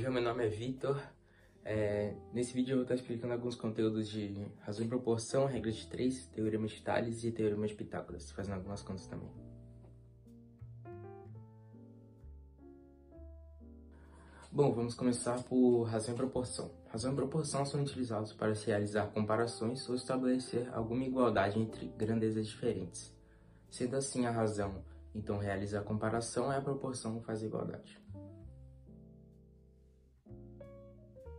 dia, meu nome é Vitor. Nesse vídeo eu vou estar explicando alguns conteúdos de razão e proporção, regra de 3, teorema de Tales e teorema de Pitágoras, fazendo algumas contas também. Bom, vamos começar por razão e proporção. Razão e proporção são utilizados para se realizar comparações ou estabelecer alguma igualdade entre grandezas diferentes. Sendo assim, a razão então realiza a comparação e a proporção faz a igualdade.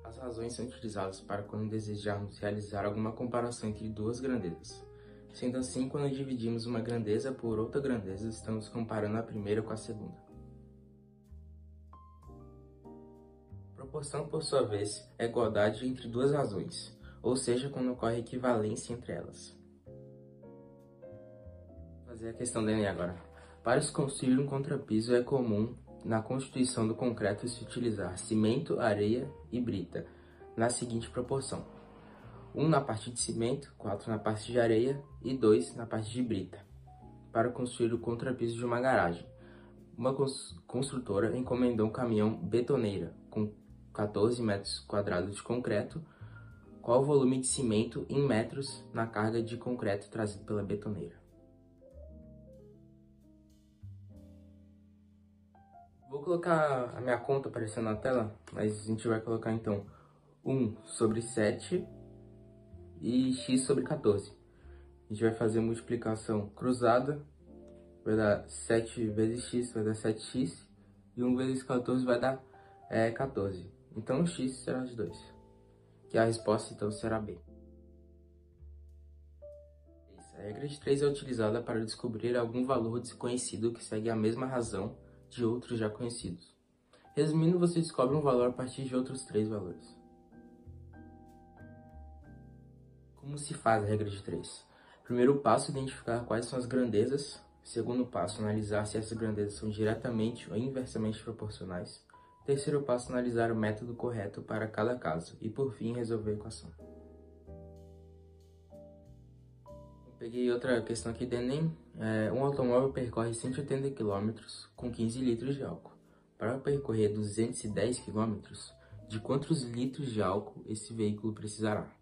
As razões são utilizadas para quando desejarmos realizar alguma comparação entre duas grandezas. Sendo assim, quando dividimos uma grandeza por outra grandeza, estamos comparando a primeira com a segunda. Proporção, por sua vez, é a igualdade entre duas razões, ou seja, quando ocorre equivalência entre elas. Vou fazer a questão do Enem agora. Para se construir um contrapiso é comum na constituição do concreto se utilizar cimento, areia e brita, na seguinte proporção: 1 na parte de cimento, 4 na parte de areia e 2 na parte de brita. Para construir o contrapiso de uma garagem, uma construtora encomendou um caminhão betoneira com 14 metros quadrados de concreto. Qual o volume de cimento em metros na carga de concreto trazido pela betoneira? Vou colocar a minha conta aparecendo na tela, mas a gente vai colocar então 1 sobre 7 e x sobre 14. A gente vai fazer a multiplicação cruzada, vai dar 7 vezes x vai dar 7x, e 1 vezes 14 vai dar 14. Então o x será de 2, que a resposta então será B. A regra de 3 é utilizada para descobrir algum valor desconhecido que segue a mesma razão de outros já conhecidos. Resumindo, você descobre um valor a partir de outros 3 valores. Como se faz a regra de 3? Primeiro passo, identificar quais são as grandezas. Segundo passo, analisar se essas grandezas são diretamente ou inversamente proporcionais. Terceiro passo, analisar o método correto para cada caso. E por fim, resolver a equação. Peguei outra questão aqui do Enem. Um automóvel percorre 180 km com 15 litros de álcool. Para percorrer 210 km, de quantos litros de álcool esse veículo precisará?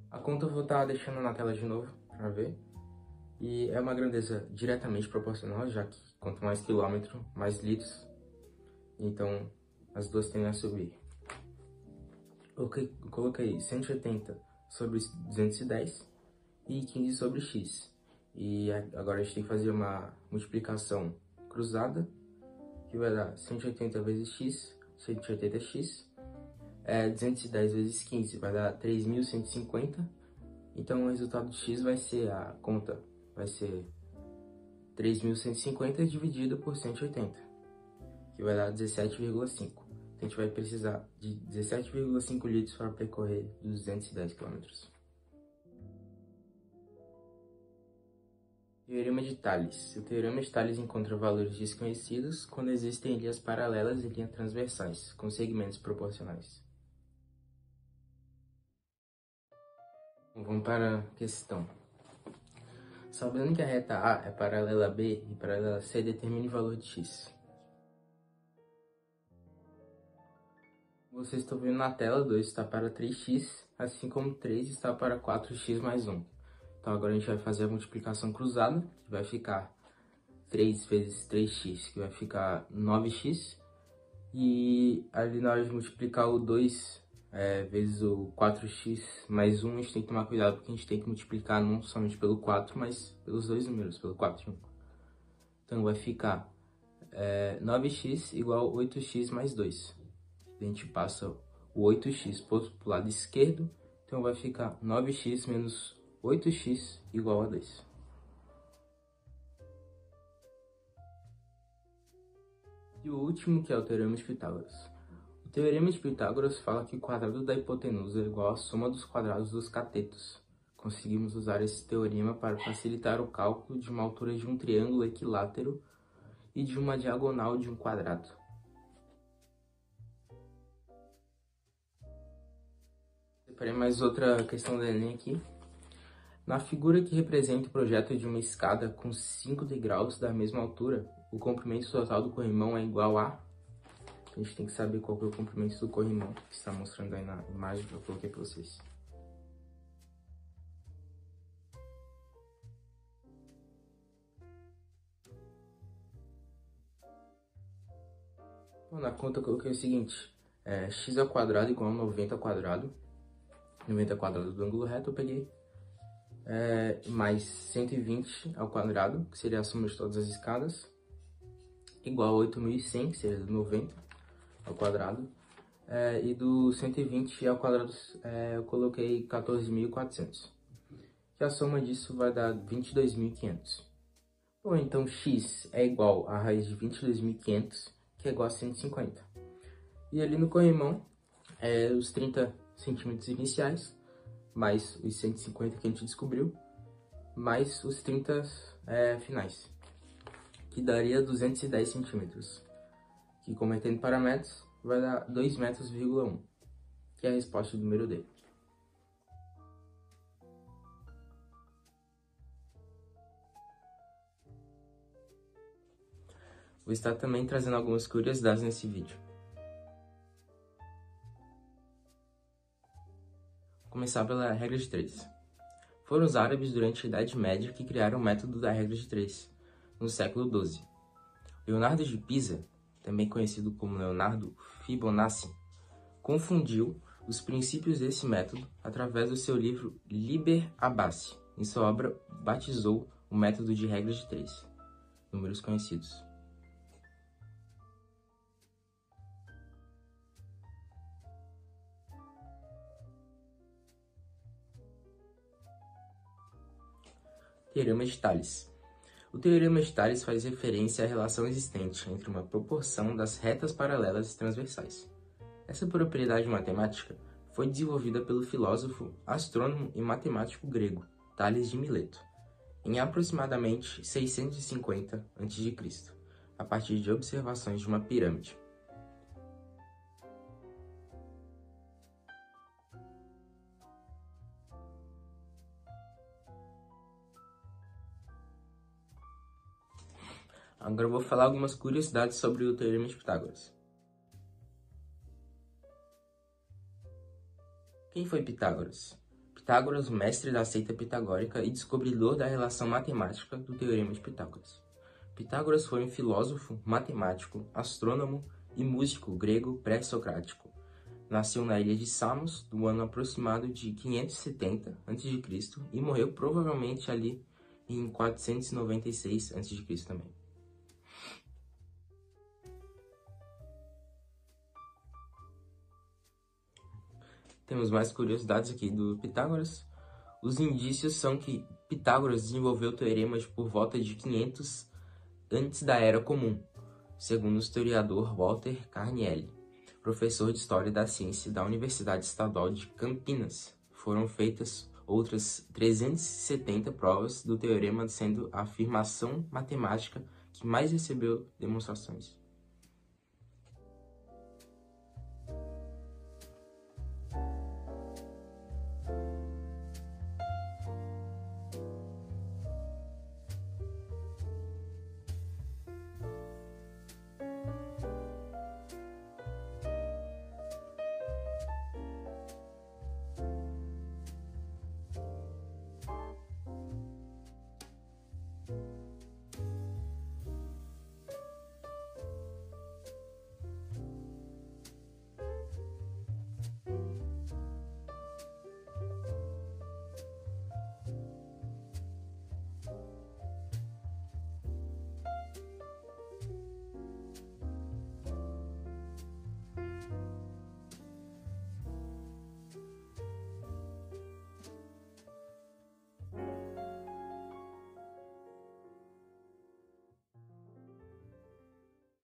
A conta eu vou estar deixando na tela de novo para ver. E é uma grandeza diretamente proporcional, já que quanto mais quilômetro, mais litros. Então, as duas tendem a subir. Eu coloquei 180 sobre 210 e 15 sobre x. E agora a gente tem que fazer uma multiplicação cruzada, que vai dar 180 vezes x, 180x. 210 vezes 15 vai dar 3.150. Então o resultado de x vai ser, a conta vai ser 3.150 dividido por 180, que vai dar 17,5. Então a gente vai precisar de 17,5 litros para percorrer 210 km. Teorema de Tales. O teorema de Tales encontra valores desconhecidos quando existem linhas paralelas e linhas transversais, com segmentos proporcionais. Vamos para a questão. Sabendo que a reta A é paralela a B e paralela a C, determine o valor de x. Vocês estão vendo na tela, 2 está para 3x, assim como 3 está para 4x mais 1. Então agora a gente vai fazer a multiplicação cruzada, que vai ficar 3 vezes 3x, que vai ficar 9x. E ali na hora de multiplicar o 2 vezes o 4x mais 1, a gente tem que tomar cuidado porque a gente tem que multiplicar não somente pelo 4, mas pelos dois números, pelo 4 e 1. Então vai ficar 9x igual a 8x mais 2. A gente passa o 8x para o lado esquerdo, então vai ficar 9x menos 8x igual a 2. E o último, que é o teorema de Pitágoras. O teorema de Pitágoras fala que o quadrado da hipotenusa é igual à soma dos quadrados dos catetos. Conseguimos usar esse teorema para facilitar o cálculo de uma altura de um triângulo equilátero e de uma diagonal de um quadrado. Separei mais outra questão do Enem aqui. Na figura que representa o projeto de uma escada com 5 degraus da mesma altura, o comprimento total do corrimão é igual a... A gente tem que saber qual que é o comprimento do corrimão, que está mostrando aí na imagem que eu coloquei para vocês. Bom, na conta eu coloquei o seguinte, x ao quadrado igual a 90 ao quadrado. 90 ao quadrado do ângulo reto eu peguei. Mais 120 ao quadrado, que seria a soma de todas as escadas, igual a 8.100, que seria do 90 ao quadrado. E do 120 ao quadrado eu coloquei 14.400. E a soma disso vai dar 22.500. Bom, então x é igual a raiz de 22.500, que é igual a 150. E ali no corrimão, os 30 centímetros iniciais, mais os 150 que a gente descobriu, mais os 30 finais, que daria 210 centímetros. Que convertendo para metros, vai dar 2,1 metros, que é a resposta do número D. Vou estar também trazendo algumas curiosidades nesse vídeo. Vou começar pela regra de 3. Foram os árabes durante a Idade Média que criaram o método da regra de 3, no século XII. Leonardo de Pisa, também conhecido como Leonardo Fibonacci, confundiu os princípios desse método através do seu livro Liber Abaci. Em sua obra, batizou o método de regra de 3, números conhecidos. Teorema de Tales. O Teorema de Tales faz referência à relação existente entre uma proporção das retas paralelas transversais. Essa propriedade matemática foi desenvolvida pelo filósofo, astrônomo e matemático grego Tales de Mileto, em aproximadamente 650 a.C., a partir de observações de uma pirâmide. Agora eu vou falar algumas curiosidades sobre o Teorema de Pitágoras. Quem foi Pitágoras? Pitágoras, o mestre da seita pitagórica e descobridor da relação matemática do Teorema de Pitágoras. Pitágoras foi um filósofo, matemático, astrônomo e músico grego pré-socrático. Nasceu na ilha de Samos, no ano aproximado de 570 a.C. e morreu provavelmente ali em 496 a.C. também. Temos mais curiosidades aqui do Pitágoras. Os indícios são que Pitágoras desenvolveu teoremas por volta de 500 antes da Era Comum, segundo o historiador Walter Carnielli, professor de História da Ciência da Universidade Estadual de Campinas. Foram feitas outras 370 provas do teorema, sendo a afirmação matemática que mais recebeu demonstrações.